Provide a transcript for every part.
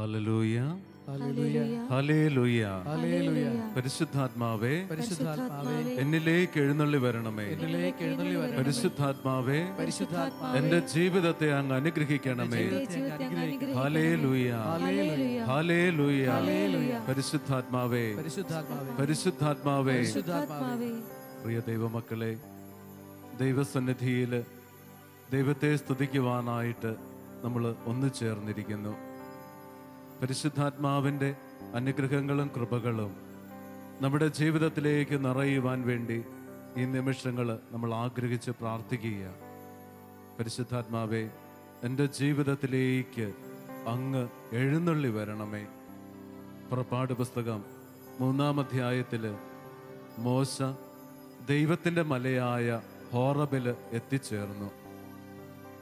Hallelujah hallelujah hallelujah hallelujah. പരിശുദ്ധാത്മാവേ പരിശുദ്ധാത്മാവേ എന്നിലേക്ക് എഴുന്നള്ളി വരണമേ. പരിശുദ്ധാത്മാവേ എന്റെ ജീവിതത്തെ അങ്ങ് അനുഗ്രഹിക്കണമേ. Hallelujah hallelujah. പരിശുദ്ധാത്മാവേ പരിശുദ്ധാത്മാവേ. പ്രിയ ദൈവമക്കളെ, ദൈവസന്നിധിയിൽ ദൈവത്തെ സ്തുതിക്കുവാനായിട്ട് നമ്മൾ ഒന്നു ചേർന്നിരിക്കുന്നു. പരിശുദ്ധാത്മാവിൻ്റെ അനുഗ്രഹങ്ങളും കൃപകളും നമ്മുടെ ജീവിതത്തിലേക്ക് നിറയുവാൻ വേണ്ടി ഈ നിമിഷങ്ങൾ നമ്മൾ ആഗ്രഹിച്ച് പ്രാർത്ഥിക്കുക. പരിശുദ്ധാത്മാവേ, എൻ്റെ ജീവിതത്തിലേക്ക് അങ്ങ് എഴുന്നള്ളി വരണമേ. പുറപ്പാട് പുസ്തകം 3-ാം അധ്യായത്തിൽ മോശ ദൈവത്തിൻ്റെ മലയായ ഹോറബിൽ എത്തിച്ചേർന്നു.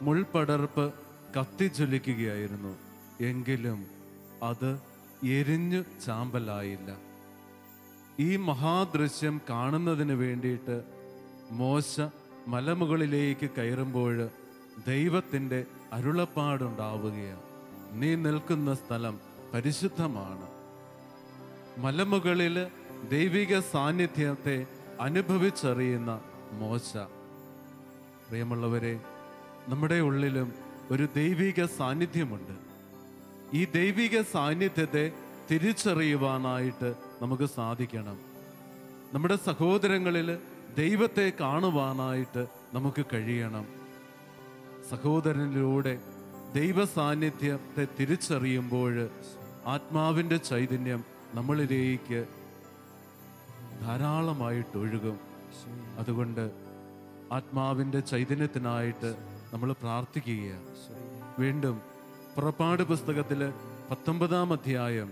മുൾപടർപ്പ് കത്തിജ്വലിക്കുകയായിരുന്നു, എങ്കിലും അത് എരിഞ്ഞു ചാമ്പലായില്ല. ഈ മഹാദൃശ്യം കാണുന്നതിന് വേണ്ടിയിട്ട് മോശ മലമുകളിലേക്ക് കയറുമ്പോൾ ദൈവത്തിൻ്റെ അരുളപ്പാടുണ്ടാവുകയാണ്. നീ നിൽക്കുന്ന സ്ഥലം പരിശുദ്ധമാണ്. മലമുകളിൽ ദൈവിക സാന്നിധ്യത്തെ അനുഭവിച്ചറിയുന്ന മോശ. പ്രിയമുള്ളവരെ, നമ്മുടെ ഉള്ളിലും ഒരു ദൈവിക സാന്നിധ്യമുണ്ട്. ഈ ദൈവിക സാന്നിധ്യത്തെ തിരിച്ചറിയുവാനായിട്ട് നമുക്ക് സാധിക്കണം. നമ്മുടെ സഹോദരങ്ങളിൽ ദൈവത്തെ കാണുവാനായിട്ട് നമുക്ക് കഴിയണം. സഹോദരനിലൂടെ ദൈവ സാന്നിധ്യത്തെ തിരിച്ചറിയുമ്പോൾ ആത്മാവിൻ്റെ ചൈതന്യം നമ്മളിലേക്ക് ധാരാളമായിട്ട് ഒഴുകും. അതുകൊണ്ട് ആത്മാവിൻ്റെ ചൈതന്യത്തിനായിട്ട് നമ്മൾ പ്രാർത്ഥിക്കുക. വീണ്ടും പുറപ്പാട് പുസ്തകത്തിൽ 19-ാം അധ്യായം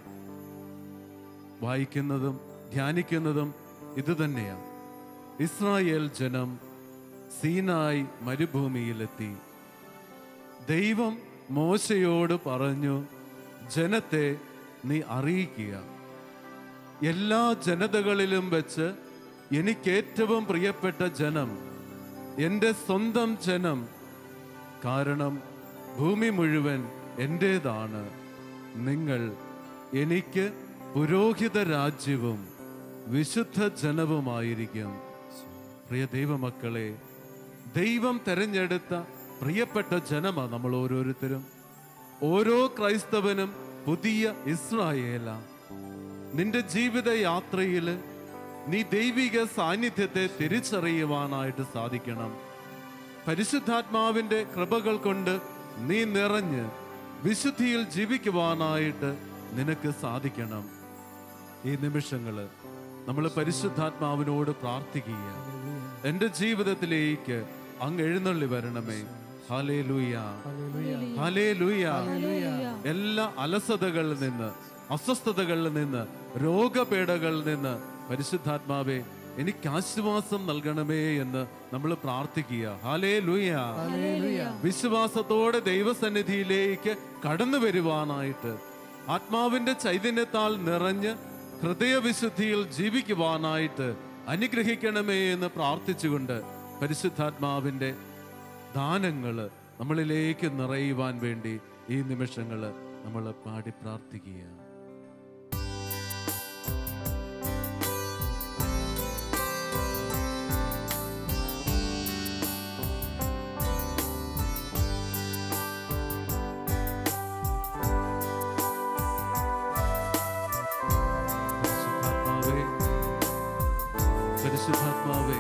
വായിക്കുന്നതും ധ്യാനിക്കുന്നതും ഇത് തന്നെയാണ്. ഇസ്രായേൽ ജനം സീനായി മരുഭൂമിയിലെത്തി. ദൈവം മോശയോട് പറഞ്ഞു, ജനത്തെ നീ അറിയിക്കുക, എല്ലാ ജനതകളിലും വെച്ച് എനിക്കേറ്റവും പ്രിയപ്പെട്ട ജനം എൻ്റെ സ്വന്തം ജനം. കാരണം ഭൂമി മുഴുവൻ എൻ്റേതാണ്. നിങ്ങൾ എനിക്ക് പുരോഹിത രാജ്യവും വിശുദ്ധ ജനവുമായിരിക്കും. പ്രിയ ദൈവമക്കളെ, ദൈവം തെരഞ്ഞെടുത്ത പ്രിയപ്പെട്ട ജനമാണ് നമ്മൾ ഓരോരുത്തരും. ഓരോ ക്രൈസ്തവനും പുതിയ ഇസ്രായേലാ. നിന്റെ ജീവിത യാത്രയിൽ നീ ദൈവിക സാന്നിധ്യത്തെ തിരിച്ചറിയുവാനായിട്ട് സാധിക്കണം. പരിശുദ്ധാത്മാവിൻ്റെ കൃപകൾ കൊണ്ട് നീ നിറഞ്ഞ് വിശുദ്ധിയിൽ ജീവിക്കുവാനായിട്ട് നിനക്ക് സാധിക്കണം. ഈ നിമിഷങ്ങൾ നമ്മൾ പരിശുദ്ധാത്മാവിനോട് പ്രാർത്ഥിക്കുക. എൻ്റെ ജീവിതത്തിലേക്ക് അങ്ങ് എഴുന്നള്ളി വരണമേ. Hallelujah hallelujah. എല്ലാ അലസതകളിൽ നിന്ന്, അസ്വസ്ഥതകളിൽ നിന്ന്, രോഗപീഠകളിൽ നിന്ന് പരിശുദ്ധാത്മാവേ എനിക്ക് ആശ്വാസം നൽകണമേ എന്ന് നമ്മൾ പ്രാർത്ഥിക്കുക. ഹല്ലേലൂയ. വിശ്വാസത്തോടെ ദൈവസന്നിധിയിലേക്ക് കടന്നു വരുവാനായിട്ട് ആത്മാവിന്റെ ചൈതന്യത്താൽ നിറഞ്ഞ് ഹൃദയവിശുദ്ധിയിൽ ജീവിക്കുവാനായിട്ട് അനുഗ്രഹിക്കണമേ എന്ന് പ്രാർത്ഥിച്ചുകൊണ്ട് പരിശുദ്ധാത്മാവിന്റെ ദാനങ്ങൾ നമ്മളിലേക്ക് നിറയുവാൻ വേണ്ടി ഈ നിമിഷങ്ങൾ നമ്മൾ പാടി പ്രാർത്ഥിക്കുക. പരിശുദ്ധാത്മാവേ,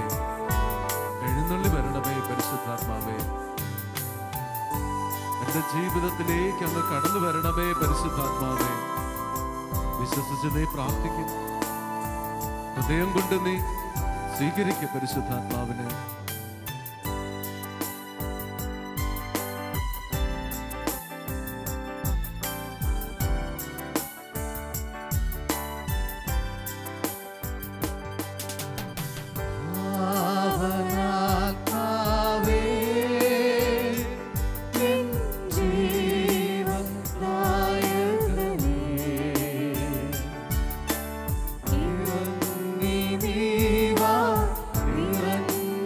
എഴുന്നള്ളി വരണമേ. പരിശുദ്ധാത്മാവേ, എന്റെ ജീവിതത്തിലേക്ക് അങ്ങ് കടന്നു വരണമേ. പരിശുദ്ധാത്മാവേ, വിശ്വസിച്ച് നീ പ്രാർത്ഥിക്കും. ഹൃദയം കൊണ്ട് നീ സ്വീകരിക്കുക പരിശുദ്ധാത്മാവിനെ.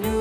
You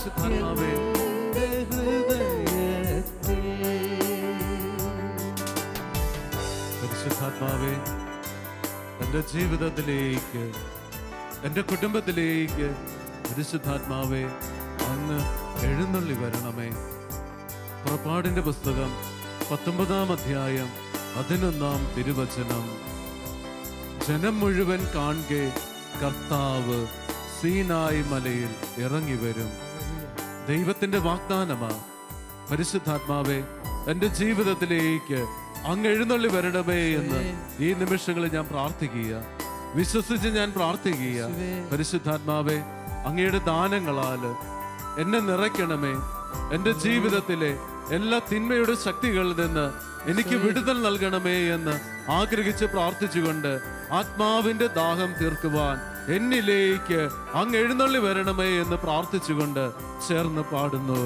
പരിശുദ്ധാത്മാവേ. പരിശുദ്ധാത്മാവേ, എൻ്റെ ജീവിതത്തിലേക്ക്, എൻ്റെ കുടുംബത്തിലേക്ക് പരിശുദ്ധാത്മാവേ അങ്ങ് എഴുന്നള്ളി വരണമേ. പുറപ്പാടിൻ്റെ പുസ്തകം 19-ാം അധ്യായം 11-ാം തിരുവചനം. ജനം മുഴുവൻ കാൺകെ കർത്താവ് സീനായി മലയിൽ ഇറങ്ങി വരും. ദൈവത്തിന്റെ വാഗ്ദാനമാ. പരിശുദ്ധാത്മാവേ, എൻ്റെ ജീവിതത്തിലേക്ക് അങ്ങ് എഴുന്നള്ളി വരണമേ എന്ന് ഈ നിമിഷങ്ങളിൽ ഞാൻ പ്രാർത്ഥിക്കുക, വിശ്വസിച്ച് ഞാൻ പ്രാർത്ഥിക്കുക. പരിശുദ്ധാത്മാവേ, അങ്ങയുടെ ദാനങ്ങളാൽ എന്നെ നിറയ്ക്കണമേ. എൻ്റെ ജീവിതത്തിലെ എല്ലാ തിന്മയുടെ ശക്തികളിൽ നിന്ന് എനിക്ക് വിടുതൽ നൽകണമേ എന്ന് ആഗ്രഹിച്ച് പ്രാർത്ഥിച്ചുകൊണ്ട് ആത്മാവിന്റെ ദാഹം തീർക്കുവാൻ എന്നിലേക്ക് അങ്ങ് എഴുന്നള്ളി വരണമേ എന്ന് പ്രാർത്ഥിച്ചുകൊണ്ട് ചേർന്ന് പാടുന്നു.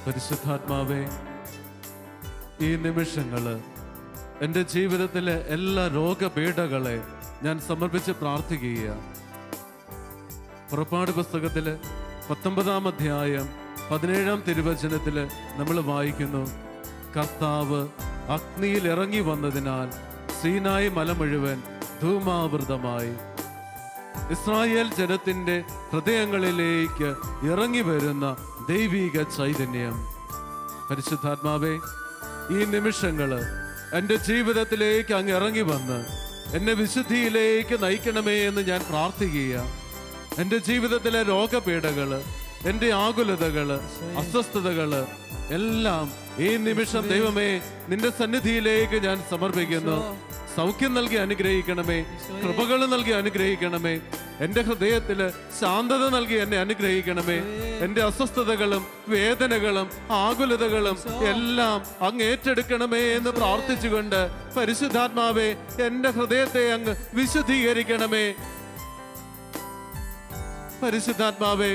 പരിശുദ്ധാത്മാവേ, ഈ നിമിഷങ്ങള് എൻ്റെ ജീവിതത്തിലെ എല്ലാ രോഗപീഠകളെ ഞാൻ സമർപ്പിച്ച് പ്രാർത്ഥിക്കുക. പുറപ്പാട് പുസ്തകത്തില് 19-ാം അധ്യായം 17-ാം തിരുവചനത്തില് നമ്മൾ വായിക്കുന്നു, കർത്താവ് അഗ്നിയിൽ ഇറങ്ങി വന്നതിനാൽ സീനായി മല മുഴുവൻ ധൂമാവൃതമായി. ഇസ്രായേൽ ജനത്തിന്റെ ഹൃദയങ്ങളിലേക്ക് ഇറങ്ങി വരുന്ന ദൈവിക ചൈതന്യം. പരിശുദ്ധാത്മാവേ, ഈ നിമിഷങ്ങള് എൻ്റെ ജീവിതത്തിലേക്ക് അങ്ങ് ഇറങ്ങി വന്ന് എന്നെ വിശുദ്ധിയിലേക്ക് നയിക്കണമേ എന്ന് ഞാൻ പ്രാർത്ഥിക്കുക. എൻ്റെ ജീവിതത്തിലെ രോഗപീഠകള്, എൻ്റെ ആകുലതകള്, അസ്വസ്ഥതകള് എല്ലാം ഈ നിമിഷം ദൈവമേ നിന്റെ സന്നിധിയിലേക്ക് ഞാൻ സമർപ്പിക്കുന്നു. സൗഖ്യം നൽകി അനുഗ്രഹിക്കണമേ, കൃപകൾ നൽകി അനുഗ്രഹിക്കണമേ. എൻ്റെ ഹൃദയത്തില് ശാന്തത നൽകി എന്നെ അനുഗ്രഹിക്കണമേ. എൻ്റെ അസ്വസ്ഥതകളും വേദനകളും ആകുലതകളും എല്ലാം അങ്ങ് ഏറ്റെടുക്കണമേ എന്ന് പ്രാർത്ഥിച്ചുകൊണ്ട് പരിശുദ്ധാത്മാവേ എൻ്റെ ഹൃദയത്തെ അങ്ങ് വിശുദ്ധീകരിക്കണമേ. പരിശുദ്ധാത്മാവേ,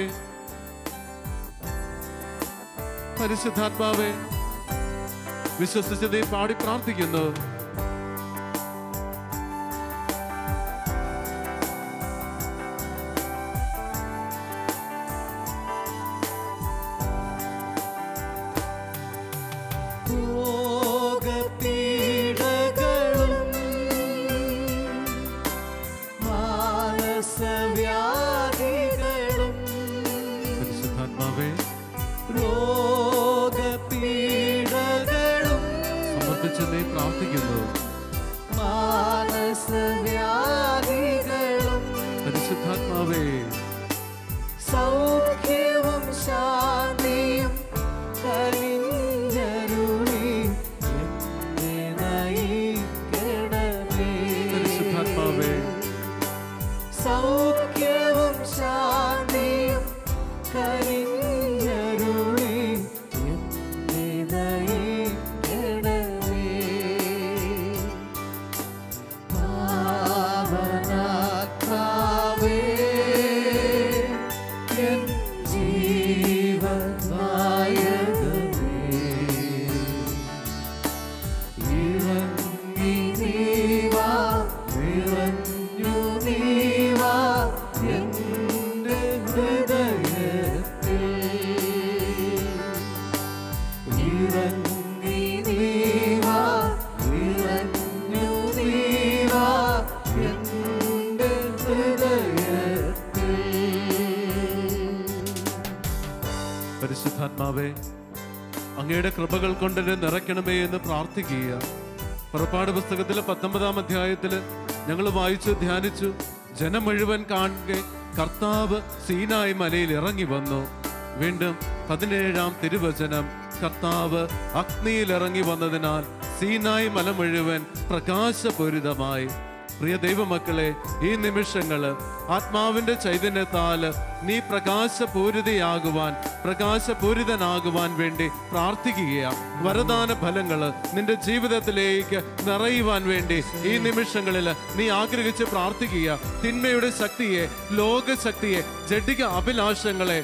പരിശുദ്ധാത്മാവേ, വിശ്വസിച്ച് നീ പാടി പ്രാർത്ഥിക്കുന്നു. പ്രാർത്ഥിക്കുന്നു. പരിശുദ്ധാത്മാവേ, സൗഖ്യവും ശാന്തിയും കനിഞ്ഞരുളി എന്നെ നയിക്കണമേ. പരിശുദ്ധാത്മാവേ, സൗഖ്യവും ശാന്തിയും കനിഞ്ഞരുളി എന്നെ നയിക്കണമേ. പരിശുദ്ധാത്മാവേ, അങ്ങയുടെ കൃപകൾ കൊണ്ട് എന്നെ നിറയ്ക്കണമേ എന്ന് പ്രാർത്ഥിക്കുക. പുറപ്പാട് പുസ്തകത്തിലെ 19-ാം അധ്യായത്തില് ഞങ്ങൾ വായിച്ചു ധ്യാനിച്ചു. ജനം മുഴുവൻ കാണെ കർത്താവ് സീനായി മലയിൽ ഇറങ്ങി വന്നു. വീണ്ടും 17-ാം തിരുവചനം, കർത്താവ് അഗ്നിയിൽ ഇറങ്ങി വന്നതിനാൽ സീനായി മല മുഴുവൻ പ്രകാശപൂരിതമായി. പ്രിയ ദൈവമക്കളെ, ഈ നിമിഷങ്ങള് ആത്മാവിന്റെ ചൈതന്യത്താല് നീ പ്രകാശപൂരിതനാകുവാൻ വേണ്ടി പ്രാർത്ഥിക്കുകയാണ്. വരദാന ഫലങ്ങള് നിന്റെ ജീവിതത്തിലേക്ക് നിറയുവാൻ വേണ്ടി ഈ നിമിഷങ്ങളിൽ നീ ആഗ്രഹിച്ച് പ്രാർത്ഥിക്കുക. തിന്മയുടെ ശക്തിയെ, ലോകശക്തിയെ, ജഡിക അഭിലാഷങ്ങളെ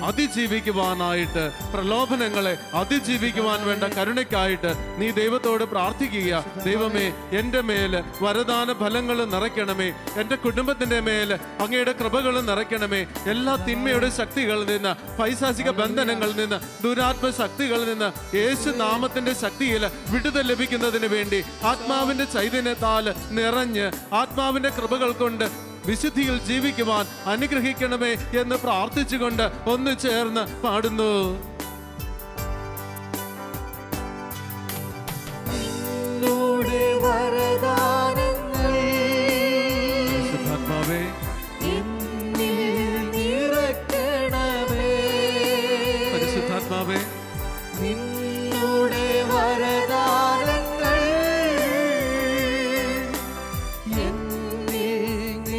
അതിജീവിക്കുവാനായിട്ട്, പ്രലോഭനങ്ങളെ അതിജീവിക്കുവാൻ വേണ്ട കരുണയ്ക്കായിട്ട് നീ ദൈവത്തോട് പ്രാർത്ഥിക്കുക. ദൈവമേ, എൻ്റെ മേല് വരദാന ഫലങ്ങൾ നിറയ്ക്കണമേ. എൻ്റെ കുടുംബത്തിന്റെ മേല് അങ്ങയുടെ കൃപകൾ നിറയ്ക്കണമേ. എല്ലാ തിന്മയുടെ ശക്തികളിൽ നിന്ന്, പൈശാചിക ബന്ധനങ്ങളിൽ നിന്ന്, ദുരാത്മ ശക്തികളിൽ നിന്ന് യേശു നാമത്തിന്റെ ശക്തിയിൽ വിടുതൽ ലഭിക്കുന്നതിന് വേണ്ടി ആത്മാവിന്റെ ചൈതന്യത്താൽ നിറഞ്ഞ് ആത്മാവിന്റെ കൃപകൾ കൊണ്ട് വിശുദ്ധിയിൽ ജീവിക്കുവാൻ അനുഗ്രഹിക്കണമേ എന്ന് പ്രാർത്ഥിച്ചുകൊണ്ട് ഒന്ന് ചേർന്ന് പാടുന്നു. നിന്നുടെ വരദാനങ്ങൾ എന്നിൽ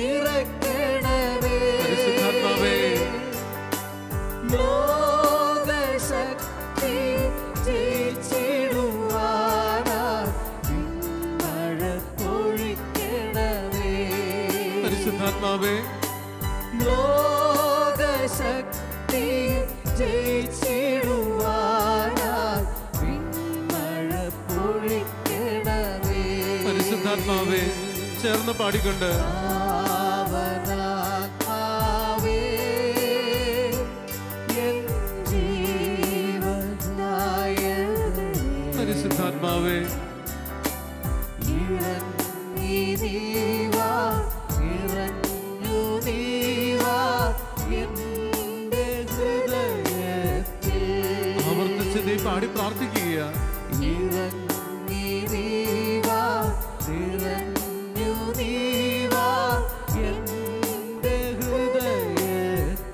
നിറയ്ക്കണമേ. ലോകശക്തി ജയിച്ചിടുവാനായി മഴ പൊഴിക്കണമേ. പരിശുദ്ധാത്മാവേ, ലോകശക്തി പരിശുദ്ധാത്മാവേ, ചേർന്ന് പാടിക്കൊണ്ട് പരിശുദ്ധാത്മാവേ, ആവർത്തിച്ച് നീ പാടി പ്രാർത്ഥിക്കുക.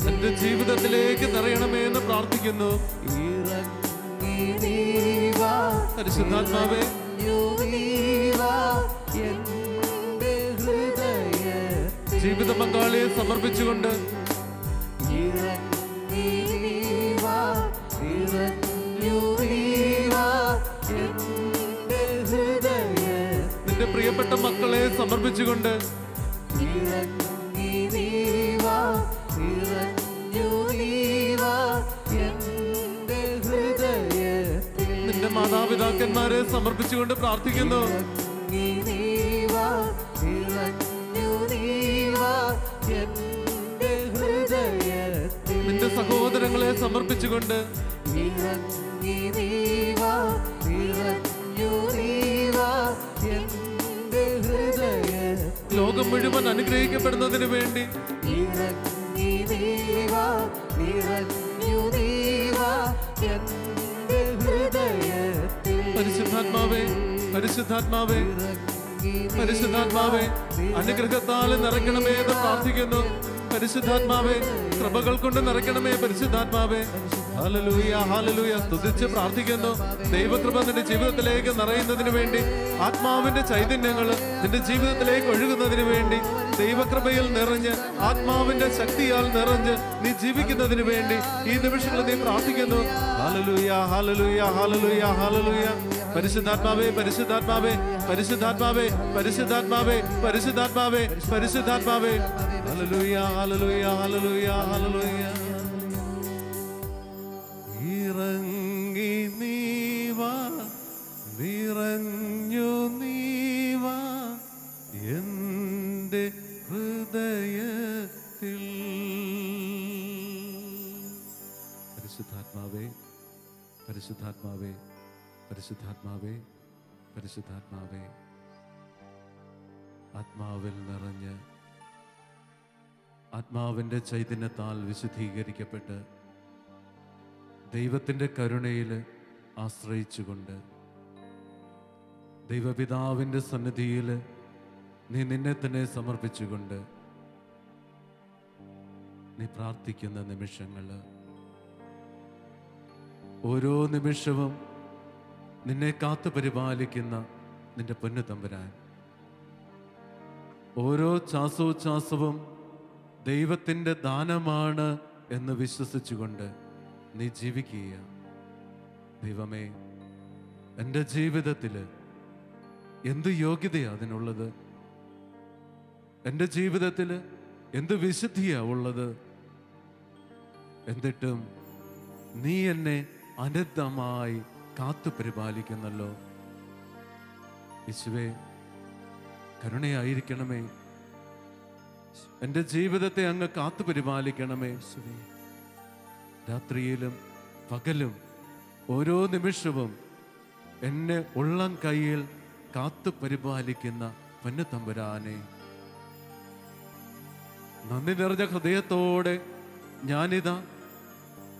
എന്റെ ജീവിതത്തിലേക്ക് നിറയണമേ എന്ന് പ്രാർത്ഥിക്കുന്നു. പരിശുദ്ധാത്മാവേ, ജീവിത പങ്കാളിയെ സമർപ്പിച്ചുകൊണ്ട് നിന്റെ പ്രിയപ്പെട്ട മക്കളെ സമർപ്പിച്ചുകൊണ്ട് നിന്റെ മാതാപിതാക്കന്മാരെ സമർപ്പിച്ചുകൊണ്ട് പ്രാർത്ഥിക്കുന്നു. നിന്റെ സഹോദരങ്ങളെ സമർപ്പിച്ചുകൊണ്ട് ലോകം മുഴുവൻ അനുഗ്രഹിക്കപ്പെടുന്നതിന് വേണ്ടി പരിശുദ്ധാത്മാവേ, പരിശുദ്ധാത്മാവേ, പരിശുദ്ധാത്മാവേ, അനുഗ്രഹത്താൽ നിറയ്ക്കണമേ എന്ന് പ്രാർത്ഥിക്കുന്നു. പരിശുദ്ധാത്മാവേ, കൃപകൾ കൊണ്ട് നിറയ്ക്കണമേ. പരിശുദ്ധാത്മാവേ, ഹല്ലേലൂയ, ഹല്ലേലൂയ, സ്തുതിച്ച് പ്രാർത്ഥിക്കുന്നു. ദൈവകൃപ നിന്റെ ജീവിതത്തിലേക്ക് നിറയുന്നതിന് വേണ്ടി, ആത്മാവിന്റെ ചൈതന്യങ്ങൾ നിന്റെ ജീവിതത്തിലേക്ക് ഒഴുകുന്നതിന് വേണ്ടി, ദൈവകൃപയിൽ നിറഞ്ഞ് ആത്മാവിന്റെ ശക്തിയാൽ നിറഞ്ഞ് നീ ജീവിക്കുന്നതിന് വേണ്ടി ഈ നിമിഷങ്ങളിൽ നീ പ്രാർത്ഥിക്കുന്നു. Hallelujah, hallelujah, hallelujah, hallelujah. പരിശുദ്ധാത്മാവേ, പരിശുദ്ധാത്മാവേ, പരിശുദ്ധാത്മാവേ, പരിശുദ്ധാത്മാവേ, പരിശുദ്ധാത്മാവേ, പരിശുദ്ധാത്മാവേ, ഹല്ലേലൂയ, ഹല്ലേലൂയ, ഹല്ലേലൂയ, ഹല്ലേലൂയ. ഇറങ്ങി നീവാ, നിറഞ്ഞു നീവാ എന്റെ ഹൃദയത്തിൽ. പരിശുദ്ധാത്മാവേ, പരിശുദ്ധാത്മാവേ, പരിശുദ്ധാത്മാവേ, പരിശുദ്ധാത്മാവേ, ആത്മാവിൽ നിറഞ്ഞ് ആത്മാവിൻ്റെ ചൈതന്യത്താൽ വിശുദ്ധീകരിക്കപ്പെട്ട് ദൈവത്തിൻ്റെ കരുണയിൽ ആശ്രയിച്ചുകൊണ്ട് ദൈവപിതാവിൻ്റെ സന്നിധിയിൽ നീ നിന്നെ തന്നെ സമർപ്പിച്ചുകൊണ്ട് നീ പ്രാർത്ഥിക്കുന്ന നിമിഷങ്ങൾ, ഓരോ നിമിഷവും നിന്നെ കാത്തു പരിപാലിക്കുന്ന നിന്റെ പൊന്നു തമ്പുരാൻ, ഓരോ ചാസവും ദൈവത്തിൻ്റെ ദാനമാണ് എന്ന് വിശ്വസിച്ചുകൊണ്ട് നീ ജീവിക്കുക. ദൈവമേ, എൻ്റെ ജീവിതത്തിൽ എന്ത് യോഗ്യതയാ അതിനുള്ളത്? എൻ്റെ ജീവിതത്തിൽ എന്ത് വിശുദ്ധിയാ ഉള്ളത്? എന്നിട്ടും നീ എന്നെ അനന്തമായി കാത്തു പരിപാലിക്കുന്നല്ലോ. യേശുവേ, കരുണയായിരിക്കണമേ. എൻ്റെ ജീവിതത്തെ അങ്ങ് കാത്തു പരിപാലിക്കണമേ. രാത്രിയിലും പകലും ഓരോ നിമിഷവും എന്നെ ഉള്ളം കയ്യിൽ കാത്തു പരിപാലിക്കുന്ന പൊന്നു തമ്പുരാനെ, നന്ദി നിറഞ്ഞ ഹൃദയത്തോടെ ഞാനിതാ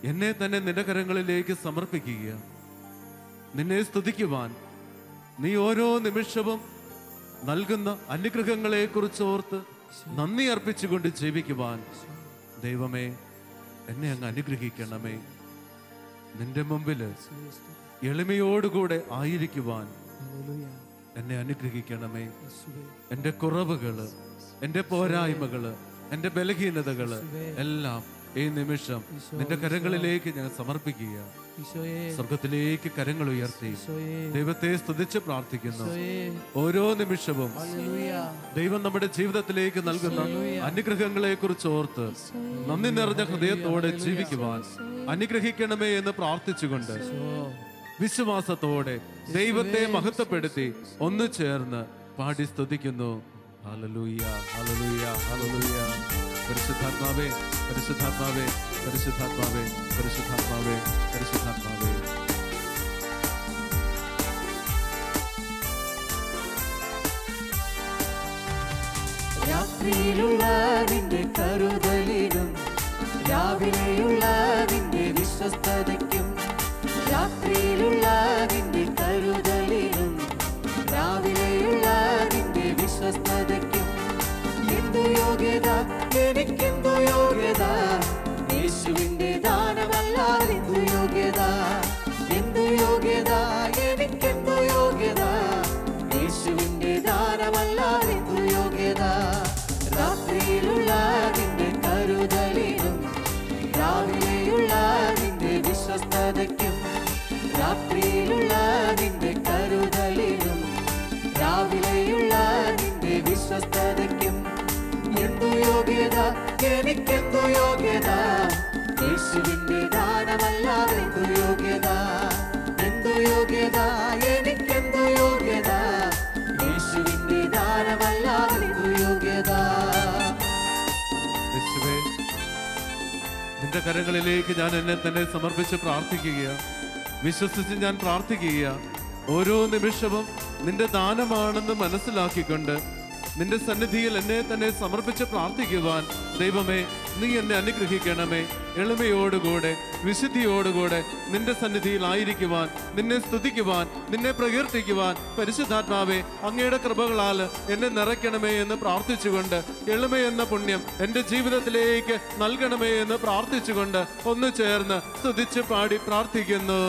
എന്നെ തന്നെ നിന്റെ കരങ്ങളിലേക്ക് സമർപ്പിക്കുക. നിന്നെ സ്തുതിക്കുവാൻ, നീ ഓരോ നിമിഷവും നൽകുന്ന അനുഗ്രഹങ്ങളെ കുറിച്ച് ഓർത്ത് നന്ദി അർപ്പിച്ചുകൊണ്ട് ജീവിക്കുവാൻ ദൈവമേ എന്നെ അങ്ങ് അനുഗ്രഹിക്കണമേ. നിന്റെ മുമ്പിൽ എളിമയോടുകൂടെ ആയിരിക്കുവാൻ എന്നെ അനുഗ്രഹിക്കണമേ. എൻ്റെ കുറവുകള്, എൻ്റെ പോരായ്മകള്, എൻ്റെ ബലഹീനതകള് എല്ലാം ഈ നിമിഷം നിന്റെ കരങ്ങളിലേക്ക് ഞാൻ സമർപ്പിക്കുക. സ്വർഗത്തിലേക്ക് കരങ്ങൾ ഉയർത്തി ദൈവത്തെ സ്തുതിച്ച് പ്രാർത്ഥിക്കുന്നു. ഓരോ നിമിഷവും ദൈവം നമ്മുടെ ജീവിതത്തിലേക്ക് നൽകുന്ന അനുഗ്രഹങ്ങളെ കുറിച്ച് ഓർത്ത് നന്ദി നിറഞ്ഞ ഹൃദയത്തോടെ ജീവിക്കുവാൻ അനുഗ്രഹിക്കണമേ എന്ന് പ്രാർത്ഥിച്ചുകൊണ്ട് വിശ്വാസത്തോടെ ദൈവത്തെ മഹത്വപ്പെടുത്തി ഒന്ന് ചേർന്ന് പാടി സ്തുതിക്കുന്നു. Hallelujah, hallelujah, hallelujah. പരിശുദ്ധാത്മാവേ, പരിശുദ്ധാത്മാവേ, പരിശുദ്ധാത്മാവേ, പരിശുദ്ധാത്മാവേ, പരിശുദ്ധാത്മാവേ. രാത്രിയിലുള്ള നിന്റെ കരുതലിനും രാവിലെയുള്ള നിന്റെ വിശ്വസ്തതയ്ക്കും, രാത്രിയിലുള്ള നിന്റെ കരുതലിനും രാവിലെയുള്ള നിന്റെ വിശ്വസ്തതയ്ക്കും എന്തു യോഗ്യത, എനിക്കെന്തു യോഗ്യത? യേശുവിന്റെ ദാനമല്ലാതെ എന്തു യോഗ്യത? എന്തു യോഗ്യത, എനിക്കെന്തു യോഗ്യത? യേശുവിന്റെ ദാനമല്ലാതെ എന്തു യോഗ്യത? രാത്രിയിലുള്ള നിന്റെ കരുതലിനും രാവിലെയുള്ള നിന്റെ വിശ്വസ്തതയ്ക്കും, രാത്രിയിലുള്ള നിന്റെ കരുതലിനും രാവിലെയുള്ള നിന്റെ വിശ്വസ്തതയ്ക്കും എന്തു യോഗ്യത, എനിക്കെന്തു യോഗ്യത? യേശുവിന്റെ ദാനമല്ലാതെ എന്തു യോഗ്യത? എന്തു യോഗ്യത, എനിക്കെന്തു യോഗ്യത? യേശുവിന്റെ ദാനമല്ലാതെ എന്തു യോഗ്യത? യേശുവേ, നിന്റെ കരങ്ങളിലേക്ക് ഞാൻ എന്നെ തന്നെ സമർപ്പിച്ച് പ്രാർത്ഥിക്കുക. വിശ്വസിച്ച് ഞാൻ പ്രാർത്ഥിക്കുക. ഓരോ നിമിഷവും നിന്റെ ദാനമാണെന്ന് മനസ്സിലാക്കിക്കൊണ്ട് നിന്റെ സന്നിധിയിൽ എന്നെ തന്നെ സമർപ്പിച്ച് പ്രാർത്ഥിക്കുവാൻ ദൈവമേ നീ എന്നെ അനുഗ്രഹിക്കണമേ. എളിമയോടുകൂടെ വിശുദ്ധിയോടുകൂടെ നിന്റെ സന്നിധിയിൽ ആയിരിക്കുവാൻ, നിന്നെ സ്തുതിക്കുവാൻ, നിന്നെ പ്രകീർത്തിക്കുവാൻ പരിശുദ്ധാത്മാവേ അങ്ങയുടെ കൃപകളാൽ എന്നെ നിറയ്ക്കണമേ എന്ന് പ്രാർത്ഥിച്ചുകൊണ്ട് എളിമയെന്ന പുണ്യം എൻ്റെ ജീവിതത്തിലേക്ക് നൽകണമേ എന്ന് പ്രാർത്ഥിച്ചുകൊണ്ട് ഒന്ന് ചേർന്ന് സ്തുതിച്ച് പാടി പ്രാർത്ഥിക്കുന്നു.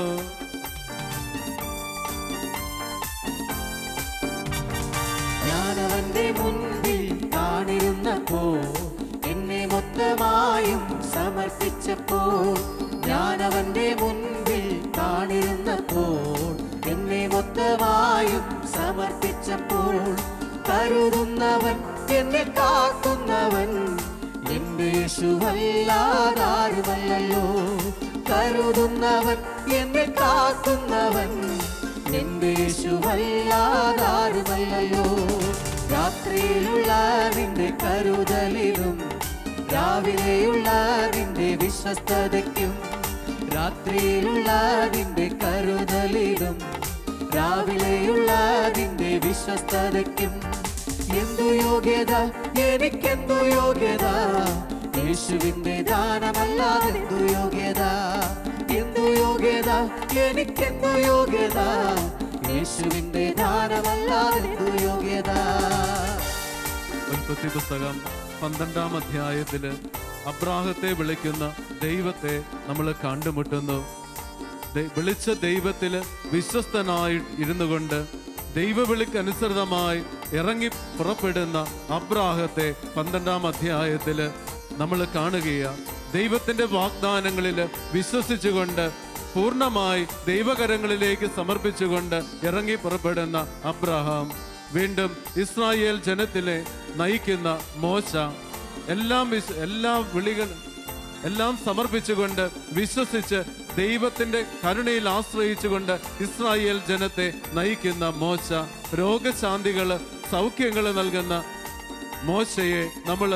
ഞാനവന്റെ മുൻപിൽ കാണിരുന്നപ്പോ, എന്നെ മൊത്തമായും സമർപ്പിച്ചപ്പോൾ, ഞാനവന്റെ മുൻപിൽ കാണിരുന്നപ്പോൾ, എന്നെ മൊത്തമായും സമർപ്പിച്ചപ്പോൾ, കരുതുന്നവൻ, എന്നെ കാക്കുന്നവൻ എന്റെ യേശുവല്ലാതാരുമല്ലല്ലോ. കരുതുന്നവൻ, എന്നെ കാക്കുന്നവൻ എന്റെ യേശുവല്ലാതാരുമല്ലല്ലോ. രാത്രിയിലുള്ള നിന്റെ കരുതലിനും രാവിലെയുള്ള നിന്റെ വിശ്വസ്തതയ്ക്കും, രാത്രിയിലുള്ള നിന്റെ കരുതലിനും രാവിലെയുള്ള നിന്റെ വിശ്വസ്തതയ്ക്കും എന്തു യോഗ്യത, എനിക്കെന്തു യോഗ്യത? യേശുവിന്റെ ദാനമല്ലാതെ എന്തു യോഗ്യത? എന്തു യോഗ്യത, എനിക്കെന്തു യോഗ്യത, യേശുവിന്റെ ദാനമല്ലാതെന്തു യോഗ്യത. ഉൽപ്പത്തി പുസ്തകം 12-ാം അധ്യായത്തില് അബ്രാഹത്തെ വിളിക്കുന്ന ദൈവത്തെ നമ്മൾ കണ്ടുമുട്ടുന്നു. വിളിച്ച ദൈവത്തില് വിശ്വസ്തനായി ഇരുന്നു കൊണ്ട് ദൈവവിളിക്കനുസൃതമായി ഇറങ്ങി പുറപ്പെടുന്ന അബ്രാഹത്തെ 12-ാം അധ്യായത്തില് നമ്മൾ കാണുകയാണ്. ദൈവത്തിന്റെ വാഗ്ദാനങ്ങളിൽ വിശ്വസിച്ചുകൊണ്ട് പൂർണ്ണമായി ദൈവകരങ്ങളിലേക്ക് സമർപ്പിച്ചുകൊണ്ട് ഇറങ്ങി പുറപ്പെടുന്ന അബ്രഹാം, വീണ്ടും ഇസ്രായേൽ ജനത്തിലെ നയിക്കുന്ന മോശ, എല്ലാം സമർപ്പിച്ചുകൊണ്ട് വിശ്വസിച്ച് ദൈവത്തിന്റെ കരുണയിൽ ആശ്രയിച്ചുകൊണ്ട് ഇസ്രായേൽ ജനത്തെ നയിക്കുന്ന മോശ, രോഗശാന്തികള് സൗഖ്യങ്ങള് നൽകുന്ന മോശയെ നമ്മൾ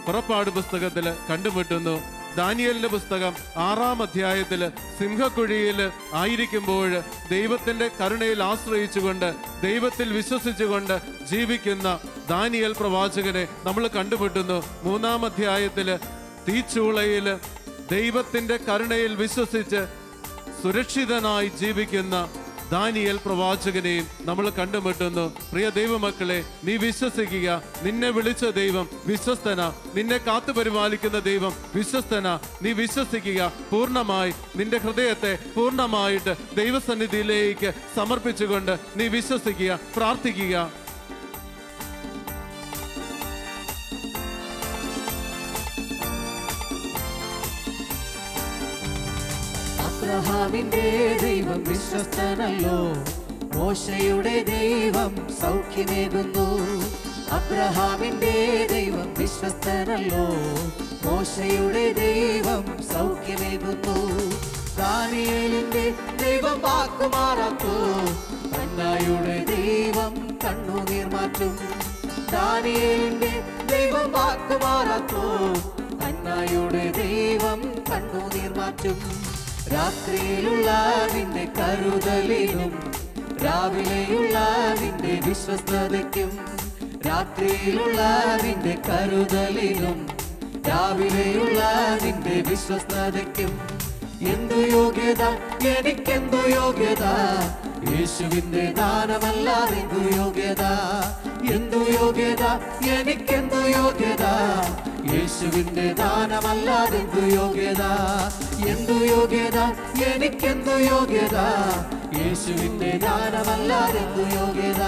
പുറപ്പാട് പുസ്തകത്തിൽ കണ്ടുമുട്ടുന്നു. ദാനിയേലിന്റെ പുസ്തകം 6-ാം അധ്യായത്തില് സിംഹക്കുഴിയിൽ ആയിരിക്കുമ്പോൾ ദൈവത്തിന്റെ കരുണയിൽ ആശ്രയിച്ചുകൊണ്ട് ദൈവത്തിൽ വിശ്വസിച്ചുകൊണ്ട് ജീവിക്കുന്ന ദാനിയേൽ പ്രവാചകനെ നമ്മൾ കണ്ടുമുട്ടുന്നു. 3-ാം അധ്യായത്തില് തീച്ചൂളയിൽ ദൈവത്തിന്റെ കരുണയിൽ വിശ്വസിച്ച് സുരക്ഷിതനായി ജീവിക്കുന്ന ദാനിയേൽ പ്രവാചകനെയും നമ്മൾ കണ്ടുമുട്ടുന്നു. പ്രിയ ദൈവമക്കളെ, നീ വിശ്വസിക്കുക. നിന്നെ വിളിച്ച ദൈവം വിശ്വസ്തന, നിന്നെ കാത്തു പരിപാലിക്കുന്ന ദൈവം വിശ്വസ്തന. നീ വിശ്വസിക്കുക. പൂർണ്ണമായി നിന്റെ ഹൃദയത്തെ പൂർണ്ണമായിട്ട് ദൈവസന്നിധിയിലേക്ക് സമർപ്പിച്ചുകൊണ്ട് നീ വിശ്വസിക്കുക, പ്രാർത്ഥിക്കുക. അബ്രഹാമിന്റെ ദൈവം വിശ്വസ്തനല്ലോ, മോശയുടെ ദൈവം സൗഖ്യമേകുന്നു. അബ്രഹാമിന്റെ ദൈവം വിശ്വസ്തനല്ലോ, മോശയുടെ ദൈവം സൗഖ്യമേകുന്നു. ദാനിയേലിന്റെ ദൈവം വാക്കുമാറാത്തു, ഹന്നായുടെ ദൈവം കണ്ണുനീർ മാറ്റും. ദാനിയേലിന്റെ ദൈവം വാക്കുമാറാത്തു, ഹന്നായുടെ ദൈവം കണ്ണുനീർ മാറ്റും. രാത്രിയിലുള്ള നിന്റെ കരുതലിനും രാവിലെയുള്ള നിന്റെ വിശ്വസ്തതയ്ക്കും, രാത്രിയിലുള്ള നിന്റെ കരുതലിനും രാവിലെയുള്ള നിന്റെ വിശ്വസ്തതയ്ക്കും എന്തു യോഗ്യത, എനിക്കെന്തു യോഗ്യത, യേശുവിന്റെ ദാനമല്ലാതെന്തു യോഗ്യത. എന്തു യോഗ്യത, എനിക്കെന്തു യോഗ്യത, യേശുവിന്റെ ദാനമല്ലാതെന്തു യോഗ്യത. എന്തു യോഗ്യത, എനിക്കെന്തു യോഗ്യത, യേശുവിന്റെ ദാനമല്ലാതെന്തു യോഗ്യത.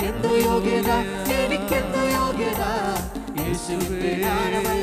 എന്തു യോഗ്യത, എനിക്കെന്തു യോഗ്യത, യേശുവിന്റെ ദാനമല്ലാതെ